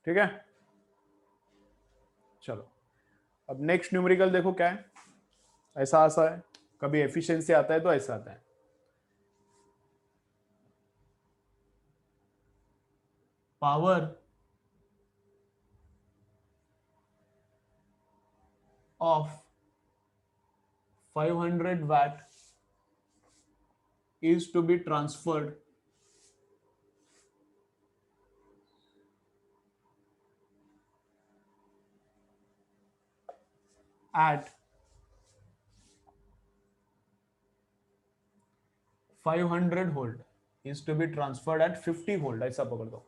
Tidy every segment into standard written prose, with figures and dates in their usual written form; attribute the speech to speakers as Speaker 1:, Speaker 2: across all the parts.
Speaker 1: ठीक है, चलो अब नेक्स्ट न्यूमेरिकल देखो क्या है। ऐसा है, कभी एफिशिएंसी आता है तो ऐसा आता है। Power of 500 watt is to be transferred at 500 volt is to be transferred at 50 volt, ऐसा पकड़ दो,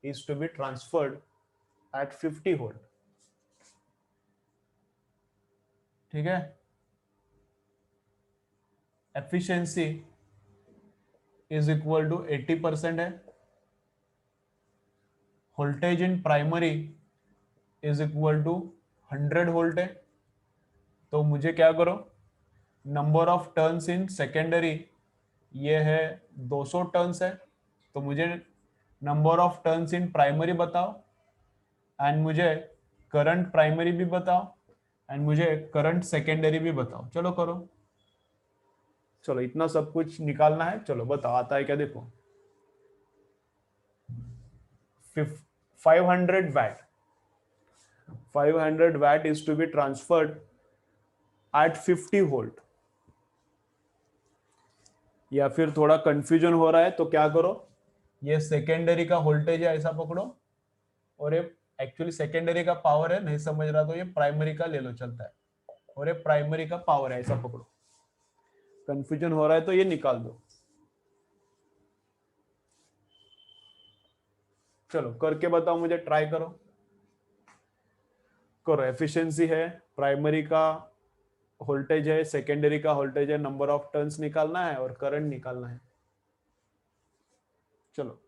Speaker 1: is to be transferred at 50 volt। ठीक है, एफिशिएंसी इज इक्वल टू 80% है, voltage in primary is equal to 100 volt है। तो मुझे क्या करो, number of turns in secondary ये है 200 टर्न्स है, तो मुझे number of turns in primary बताओ एंड मुझे करंट प्राइमरी भी बताओ एंड मुझे करंट सेकेंडरी भी बताओ। चलो करो, चलो इतना सब कुछ निकालना है, चलो बताओ आता है क्या, देखो 500 watt 500 watt is to be transferred at 50 volt। या फिर थोड़ा कंफ्यूजन हो रहा है तो क्या करो, ये सेकेंडरी का वोल्टेज है ऐसा पकड़ो, और ये एक्चुअली सेकेंडरी का पावर है, नहीं समझ रहा तो ये प्राइमरी का ले लो चलता है, और ये प्राइमरी का पावर है ऐसा पकड़ो। कंफ्यूजन हो रहा है तो ये निकाल दो। चलो करके बताओ मुझे, ट्राई करो करो। एफिशिएंसी है, प्राइमरी का वोल्टेज है, सेकेंडरी का वोल्टेज है, नंबर ऑफ टर्न्स निकालना है और करंट निकालना है। चलो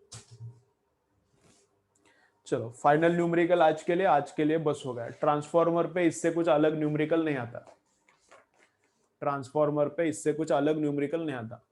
Speaker 1: चलो फाइनल न्यूमेरिकल आज के लिए बस हो गया। ट्रांसफॉर्मर पे इससे कुछ अलग न्यूमेरिकल नहीं आता, ट्रांसफॉर्मर पे इससे कुछ अलग न्यूमेरिकल नहीं आता।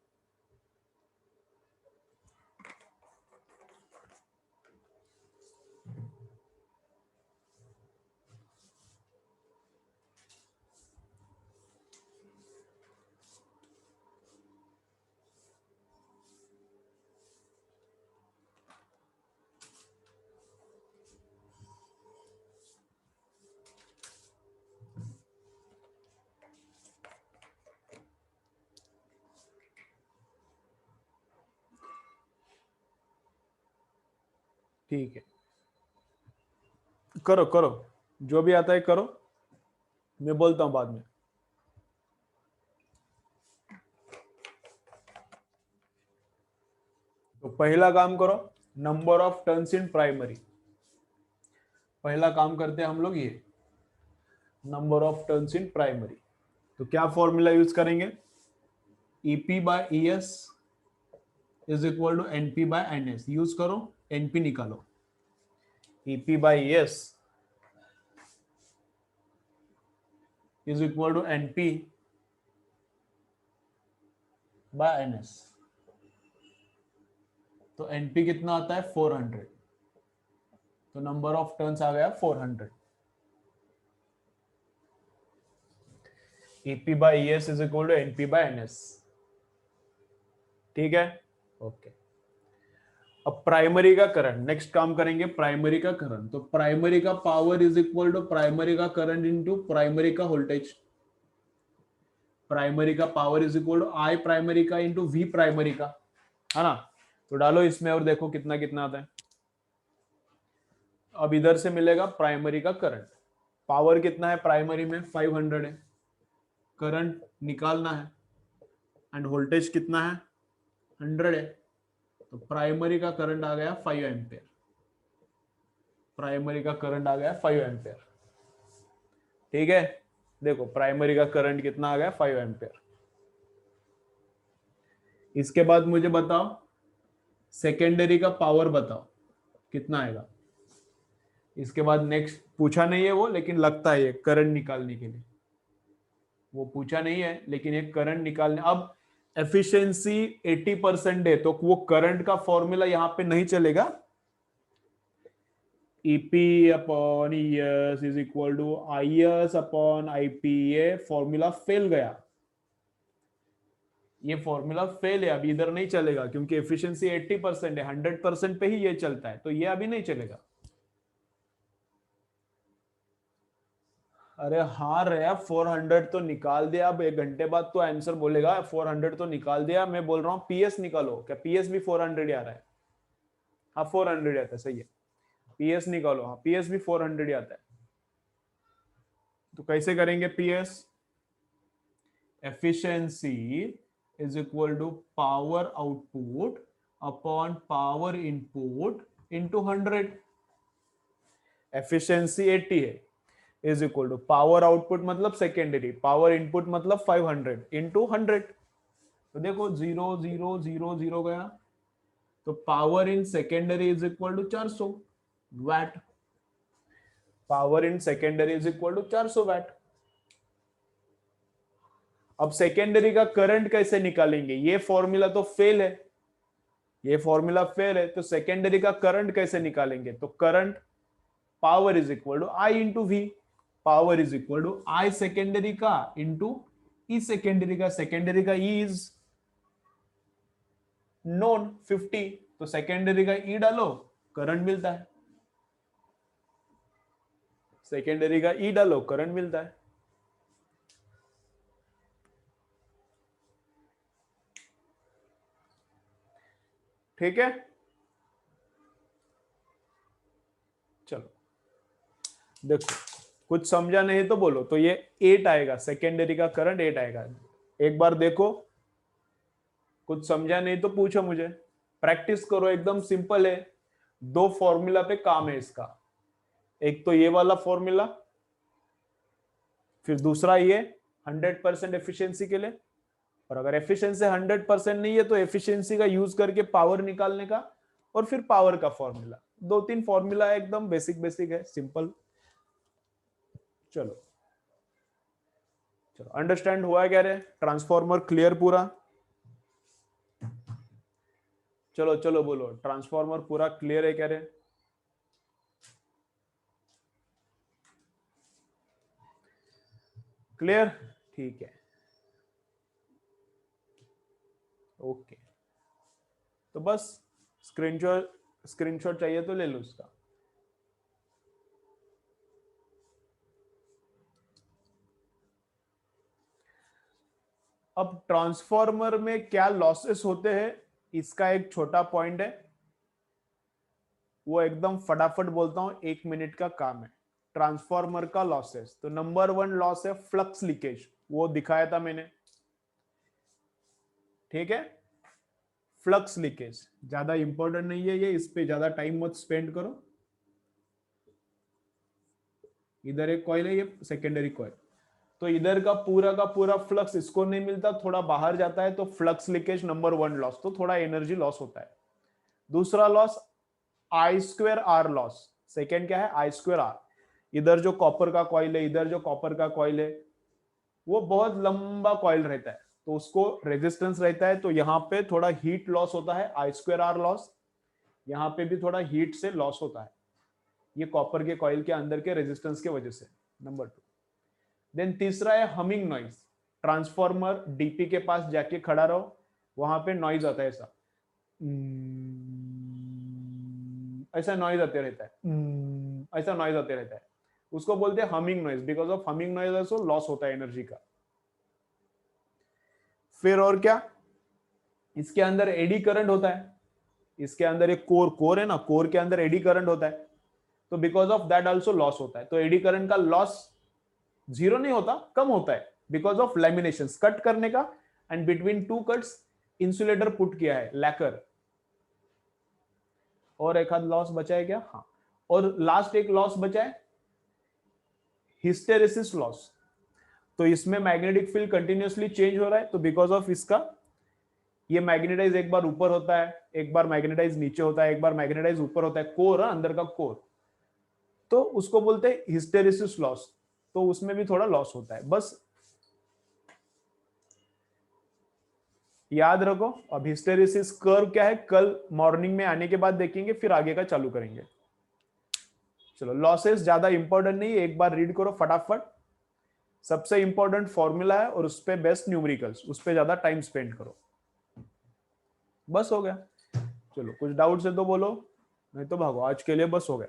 Speaker 1: ठीक है, करो करो, जो भी आता है करो, मैं बोलता हूं बाद में। तो पहला काम करो, number of turns in primary. पहला काम करते हैं हम लोग ये, number of turns in primary. तो क्या फॉर्मूला यूज करेंगे, EP by ES is equal to NP by NS. Use करो, एनपी निकालो, EP by ES is equal to NP by NS. तो एनपी कितना आता है 400, तो नंबर ऑफ टर्न्स आ गया 400। EP by ES is equal to NP by NS. ठीक है, ओके। अब प्राइमरी का करंट, नेक्स्ट काम करेंगे प्राइमरी का करंट। तो प्राइमरी का power is equal to primary का करंट इनटू प्राइमरी का वोल्टेज। प्राइमरी का power is equal to I primary का इंटू वी प्राइमरी का, है ना। तो डालो इसमें और देखो कितना कितना आता है। अब इधर से मिलेगा प्राइमरी का करंट, पावर कितना है प्राइमरी में 500 है, करंट निकालना है एंड वोल्टेज कितना है 100 है। तो प्राइमरी का करंट आ गया 5 एम्पियर, प्राइमरी का करंट आ गया 5 एम्पियर। ठीक है, देखो प्राइमरी का करंट कितना आ गया 5 एम्पियर। इसके बाद मुझे बताओ सेकेंडरी का पावर बताओ कितना आएगा। इसके बाद नेक्स्ट पूछा नहीं है वो, लेकिन लगता है ये करंट निकालने के लिए, वो पूछा नहीं है लेकिन एक करंट निकालने। अब एफिशिएंसी 80% है तो वो करंट का फॉर्मूला यहां पे नहीं चलेगा, EP upon ES is equal to IS upon IPA. Formula fail गया, ये फॉर्मूला फेल है, अभी इधर नहीं चलेगा क्योंकि एफिशिएंसी 80% है, 100% पे ही ये चलता है, तो ये अभी नहीं चलेगा। अरे हाँ रे, 400 तो निकाल दिया, अब 1 घंटे बाद तो आंसर बोलेगा 400 तो निकाल दिया। मैं बोल रहा हूँ पीएस निकालो, क्या पीएस भी 400 आ रहा है? हाँ 400 आता है, सही है, पीएस निकालो। हाँ पीएस भी 400 आता है। तो कैसे करेंगे PS? Efficiency is equal to power output upon power input into 100। Efficiency 80 है, is equal to power output मतलब सेकेंडरी, पावर इनपुट मतलब 500 इंटू 100। तो देखो 0 0 0 0 गया, तो power in secondary is equal to 400 watt. Power in secondary is equal to 400 watt. अब secondary का current कैसे निकालेंगे? ये फॉर्मूला तो फेल है, ये फॉर्मूला फेल है, तो सेकेंडरी का करंट कैसे निकालेंगे? तो current power is equal to I into V. Power is equal to I secondary का इंटू ई सेकेंडरी का। सेकेंडरी का ई इज नोन 50, तो सेकेंडरी का ई डालो, करंट मिलता है। सेकेंडरी का ई डालो, करंट मिलता है। ठीक है, चलो देखो, कुछ समझा नहीं तो बोलो। तो ये 8 आएगा, सेकेंडरी का करंट 8 आएगा। एक बार देखो, कुछ समझा नहीं तो पूछो मुझे, प्रैक्टिस करो, एकदम सिंपल है। 2 फॉर्मूला पे काम है इसका, एक तो ये वाला फॉर्मूला, फिर दूसरा ये 100% एफिशिएंसी के लिए। और अगर एफिशिएंसी 100% नहीं है तो एफिशिएंसी का यूज करके पावर निकालने का, और फिर पावर का फॉर्मूला। 2-3 फॉर्मूला एकदम बेसिक बेसिक है, सिंपल। चलो चलो, अंडरस्टैंड हुआ क्या रे? ट्रांसफॉर्मर क्लियर पूरा? चलो चलो बोलो, ट्रांसफॉर्मर पूरा क्लियर है क्या रे? क्लियर, ठीक है, ओके। तो बस स्क्रीनशॉट चाहिए तो ले लो उसका। अब ट्रांसफॉर्मर में क्या लॉसेस होते हैं, इसका एक छोटा पॉइंट है, वो एकदम फटाफट बोलता हूं, 1 मिनट का काम है। ट्रांसफॉर्मर का लॉसेस, तो नंबर 1 लॉस है फ्लक्स लीकेज, वो दिखाया था मैंने, ठीक है। फ्लक्स लीकेज ज्यादा इंपॉर्टेंट नहीं है ये, इस पे ज्यादा टाइम मत स्पेंड करो। इधर एक कॉइल है, ये सेकेंडरी कॉइल, तो इधर का पूरा फ्लक्स इसको नहीं मिलता, थोड़ा बाहर जाता है, तो फ्लक्स लीकेज नंबर 1 लॉस, तो थोड़ा एनर्जी लॉस होता है। दूसरा loss I square R loss. Second क्या है? I square R. इधर जो कॉपर का कॉइल है, इधर जो कॉपर का कॉइल है, वो बहुत लंबा कॉइल रहता है, तो उसको रेजिस्टेंस रहता है, तो यहाँ पे थोड़ा हीट लॉस होता है, आई स्क्वेयर आर लॉस। यहाँ पे भी थोड़ा हीट से लॉस होता है, ये कॉपर के कॉइल के अंदर के रेजिस्टेंस के वजह से, नंबर 2। देन तीसरा है हमिंग नॉइज। ट्रांसफॉर्मर डीपी के पास जाके खड़ा रहो, वहां पे नॉइज आता है, ऐसा ऐसा नॉइज आते रहता है, ऐसा नॉइज आते रहता है, उसको बोलते हैं humming noise. Because of humming noise also loss होता है एनर्जी का। फिर और क्या, इसके अंदर एडी करंट होता है, इसके अंदर एक कोर है ना, कोर के अंदर एडी करंट होता है, तो because of that also loss होता है। तो एडी करंट का लॉस जीरो नहीं होता, कम होता है, बिकॉज ऑफ लैमिनेशन, कट करने का, and between 2 cuts insulator put किया है, लैकर। और एक आध लॉस बचा है क्या? हाँ, और लास्ट एक लॉस बचा है, हिस्टेरेसिस लॉस। तो इसमें मैग्नेटिक फील्ड कंटिन्यूअसली चेंज हो रहा है, तो बिकॉज ऑफ इसका ये मैग्नेटाइज एक बार ऊपर होता है, एक बार मैग्नेटाइज नीचे होता है, एक बार मैग्नेटाइज ऊपर होता है, कोर अंदर का कोर, तो उसको बोलते हैं हिस्टेरेसिस लॉस। तो उसमें भी थोड़ा लॉस होता है, बस याद रखो। अब हिस्टेरेसिस कर्व क्या है, कल मॉर्निंग में आने के बाद देखेंगे, फिर आगे का चालू करेंगे। चलो लॉसेस ज्यादा इंपॉर्टेंट नहीं, एक बार रीड करो फटाफट। सबसे इंपॉर्टेंट फॉर्मूला है और उस पे बेस्ट न्यूमेरिकल्स, उस पे ज्यादा टाइम स्पेंड करो, बस हो गया। चलो कुछ डाउट्स है तो बोलो, नहीं तो भागो, आज के लिए बस हो गया।